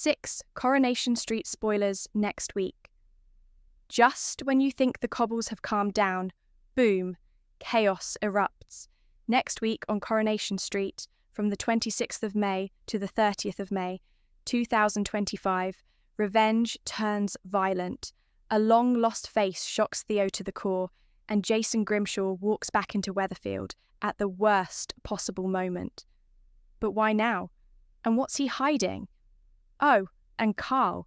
6 Coronation Street spoilers next week. Just when you think the cobbles have calmed down, boom, chaos erupts. Next week on Coronation Street, from the 26th of May to the 30th of May, 2025, revenge turns violent. A long-lost face shocks Theo to the core, and Jason Grimshaw walks back into Weatherfield at the worst possible moment. But why now? And what's he hiding? Oh, and Carl.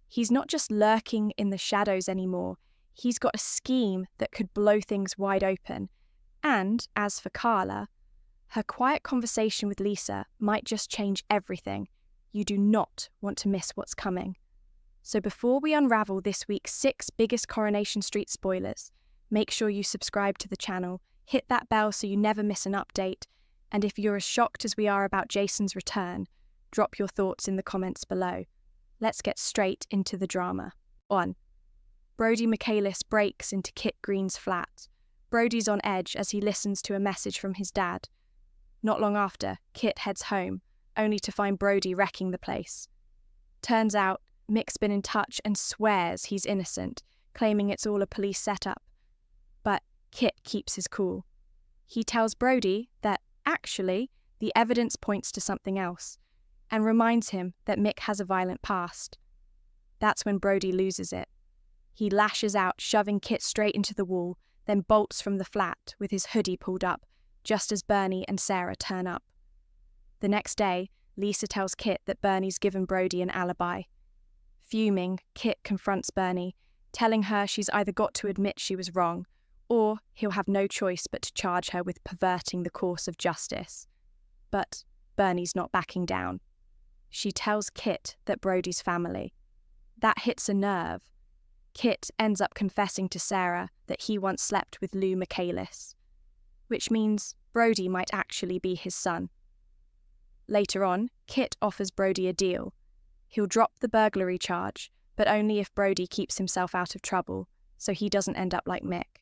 He's not just lurking in the shadows anymore. He's got a scheme that could blow things wide open. And as for Carla, her quiet conversation with Lisa might just change everything. You do not want to miss what's coming. So before we unravel this week's 6 biggest Coronation Street spoilers, make sure you subscribe to the channel, hit that bell so you never miss an update, and if you're as shocked as we are about Jason's return, drop your thoughts in the comments below. Let's get straight into the drama. 1. Brody Michaelis breaks into Kit Green's flat. Brody's on edge as he listens to a message from his dad. Not long after, Kit heads home, only to find Brody wrecking the place. Turns out, Mick's been in touch and swears he's innocent, claiming it's all a police setup. But Kit keeps his cool. He tells Brody that, actually, the evidence points to something else, and reminds him that Mick has a violent past. That's when Brody loses it. He lashes out, shoving Kit straight into the wall, then bolts from the flat with his hoodie pulled up, just as Bernie and Sarah turn up. The next day, Lisa tells Kit that Bernie's given Brody an alibi. Fuming, Kit confronts Bernie, telling her she's either got to admit she was wrong, or he'll have no choice but to charge her with perverting the course of justice. But Bernie's not backing down. She tells Kit that Brody's family. That hits a nerve. Kit ends up confessing to Sarah that he once slept with Lou Michaelis, which means Brody might actually be his son. Later on, Kit offers Brody a deal. He'll drop the burglary charge, but only if Brody keeps himself out of trouble, so he doesn't end up like Mick.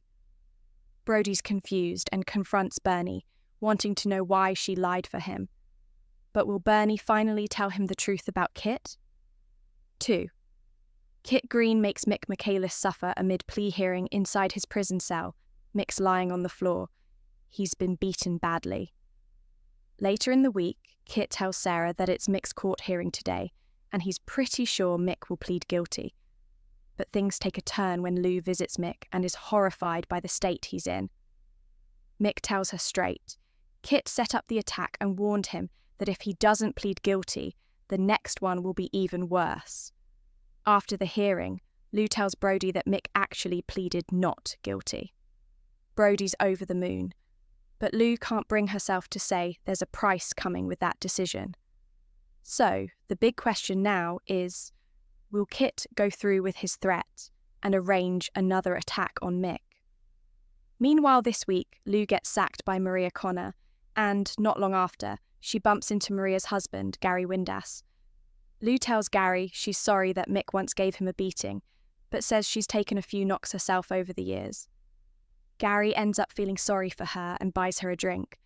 Brody's confused and confronts Bernie, wanting to know why she lied for him. But will Bernie finally tell him the truth about Kit? 2. Kit Green makes Mick Michaelis suffer amid plea hearing inside his prison cell. Mick's lying on the floor. He's been beaten badly. Later in the week, Kit tells Sarah that it's Mick's court hearing today, and he's pretty sure Mick will plead guilty. But things take a turn when Lou visits Mick and is horrified by the state he's in. Mick tells her straight. Kit set up the attack and warned him that if he doesn't plead guilty, the next one will be even worse. After the hearing, Lou tells Brody that Mick actually pleaded not guilty. Brody's over the moon, but Lou can't bring herself to say there's a price coming with that decision. So, the big question now is, will Kit go through with his threat and arrange another attack on Mick? Meanwhile this week, Lou gets sacked by Maria Connor, and not long after, she bumps into Maria's husband, Gary Windass. Lou tells Gary she's sorry that Mick once gave him a beating, but says she's taken a few knocks herself over the years. Gary ends up feeling sorry for her and buys her a drink.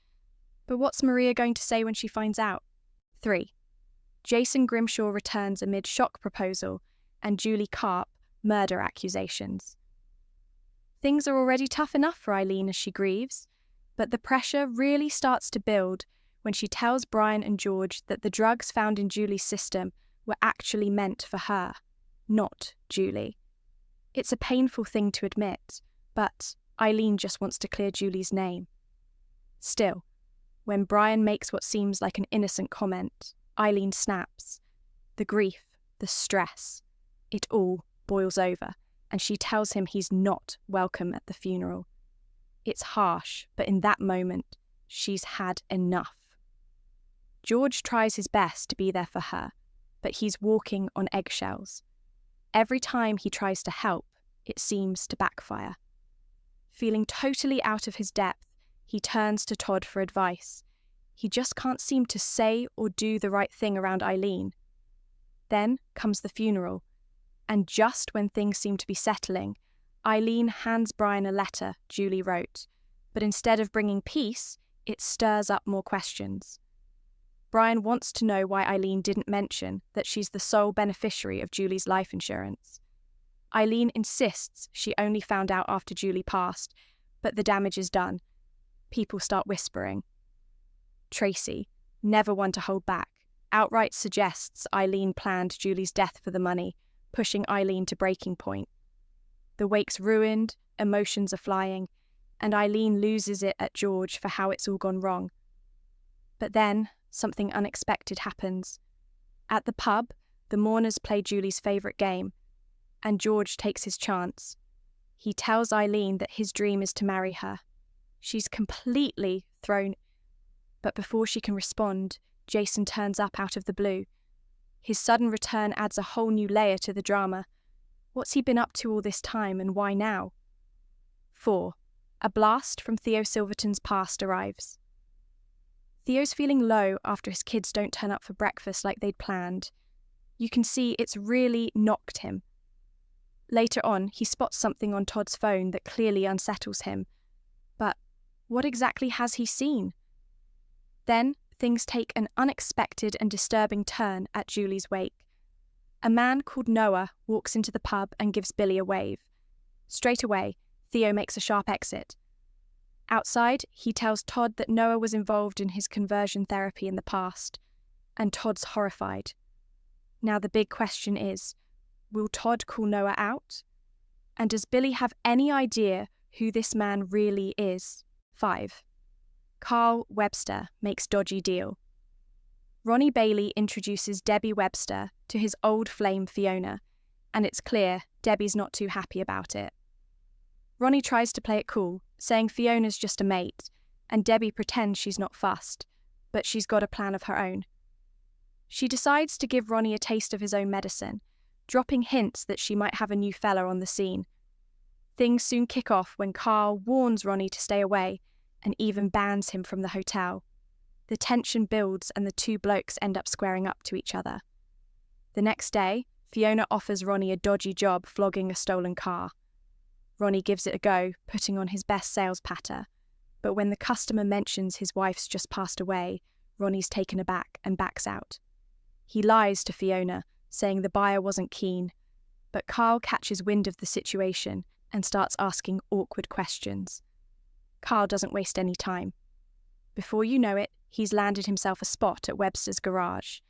But what's Maria going to say when she finds out? 3. Jason Grimshaw returns amid shock proposal and Julie Karp murder accusations. Things are already tough enough for Eileen as she grieves, but the pressure really starts to build when she tells Brian and George that the drugs found in Julie's system were actually meant for her, not Julie. It's a painful thing to admit, but Eileen just wants to clear Julie's name. Still, when Brian makes what seems like an innocent comment, Eileen snaps. The grief, the stress, it all boils over, and she tells him he's not welcome at the funeral. It's harsh, but in that moment, she's had enough. George tries his best to be there for her, but he's walking on eggshells. Every time he tries to help, it seems to backfire. Feeling totally out of his depth, he turns to Todd for advice. He just can't seem to say or do the right thing around Eileen. Then comes the funeral, and just when things seem to be settling, Eileen hands Brian a letter Julie wrote, but instead of bringing peace, it stirs up more questions. Brian wants to know why Eileen didn't mention that she's the sole beneficiary of Julie's life insurance. Eileen insists she only found out after Julie passed, but the damage is done. People start whispering. Tracy, never one to hold back, outright suggests Eileen planned Julie's death for the money, pushing Eileen to breaking point. The wake's ruined, emotions are flying, and Eileen loses it at George for how it's all gone wrong. But then, something unexpected happens. At the pub, the mourners play Julie's favourite game, and George takes his chance. He tells Eileen that his dream is to marry her. She's completely thrown, but before she can respond, Jason turns up out of the blue. His sudden return adds a whole new layer to the drama. What's he been up to all this time, and why now? 4. A blast from Theo Silverton's past arrives. Theo's feeling low after his kids don't turn up for breakfast like they'd planned. You can see it's really knocked him. Later on, he spots something on Todd's phone that clearly unsettles him. But what exactly has he seen? Then, things take an unexpected and disturbing turn at Julie's wake. A man called Noah walks into the pub and gives Billy a wave. Straight away, Theo makes a sharp exit. Outside, he tells Todd that Noah was involved in his conversion therapy in the past, and Todd's horrified. Now the big question is, will Todd call Noah out? And does Billy have any idea who this man really is? 5. Carl Webster makes dodgy deal. Ronnie Bailey introduces Debbie Webster to his old flame Fiona, and it's clear Debbie's not too happy about it. Ronnie tries to play it cool, saying Fiona's just a mate, and Debbie pretends she's not fussed, but she's got a plan of her own. She decides to give Ronnie a taste of his own medicine, dropping hints that she might have a new fella on the scene. Things soon kick off when Carl warns Ronnie to stay away, and even bans him from the hotel. The tension builds and the two blokes end up squaring up to each other. The next day, Fiona offers Ronnie a dodgy job flogging a stolen car. Ronnie gives it a go, putting on his best sales patter, but when the customer mentions his wife's just passed away, Ronnie's taken aback and backs out. He lies to Fiona, saying the buyer wasn't keen, but Carl catches wind of the situation and starts asking awkward questions. Carl doesn't waste any time. Before you know it, he's landed himself a spot at Webster's garage,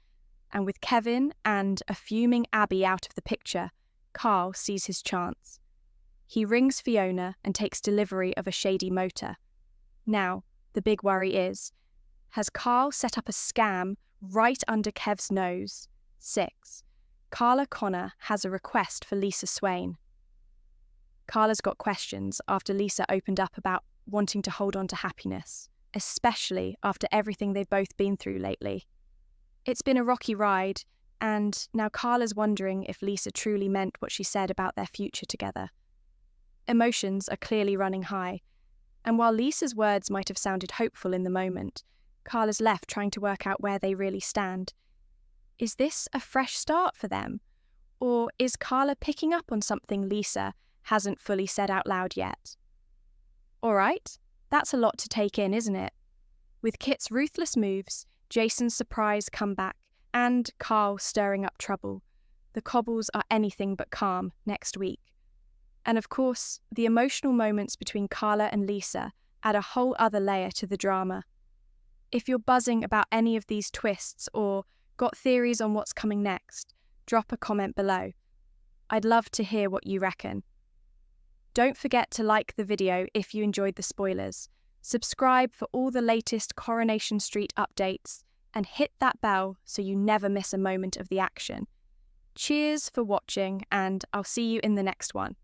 and with Kevin and a fuming Abby out of the picture, Carl sees his chance. He rings Fiona and takes delivery of a shady motor. Now, the big worry is, has Carl set up a scam right under Kev's nose? 6. Carla Connor has a request for Lisa Swain. Carla's got questions after Lisa opened up about wanting to hold on to happiness, especially after everything they've both been through lately. It's been a rocky ride, and now Carla's wondering if Lisa truly meant what she said about their future together. Emotions are clearly running high, and while Lisa's words might have sounded hopeful in the moment, Carla's left trying to work out where they really stand. Is this a fresh start for them? Or is Carla picking up on something Lisa hasn't fully said out loud yet? All right, that's a lot to take in, isn't it? With Kit's ruthless moves, Jason's surprise comeback, and Carl stirring up trouble, the cobbles are anything but calm next week. And of course, the emotional moments between Carla and Lisa add a whole other layer to the drama. If you're buzzing about any of these twists or got theories on what's coming next, drop a comment below. I'd love to hear what you reckon. Don't forget to like the video if you enjoyed the spoilers, subscribe for all the latest Coronation Street updates, and hit that bell so you never miss a moment of the action. Cheers for watching, and I'll see you in the next one.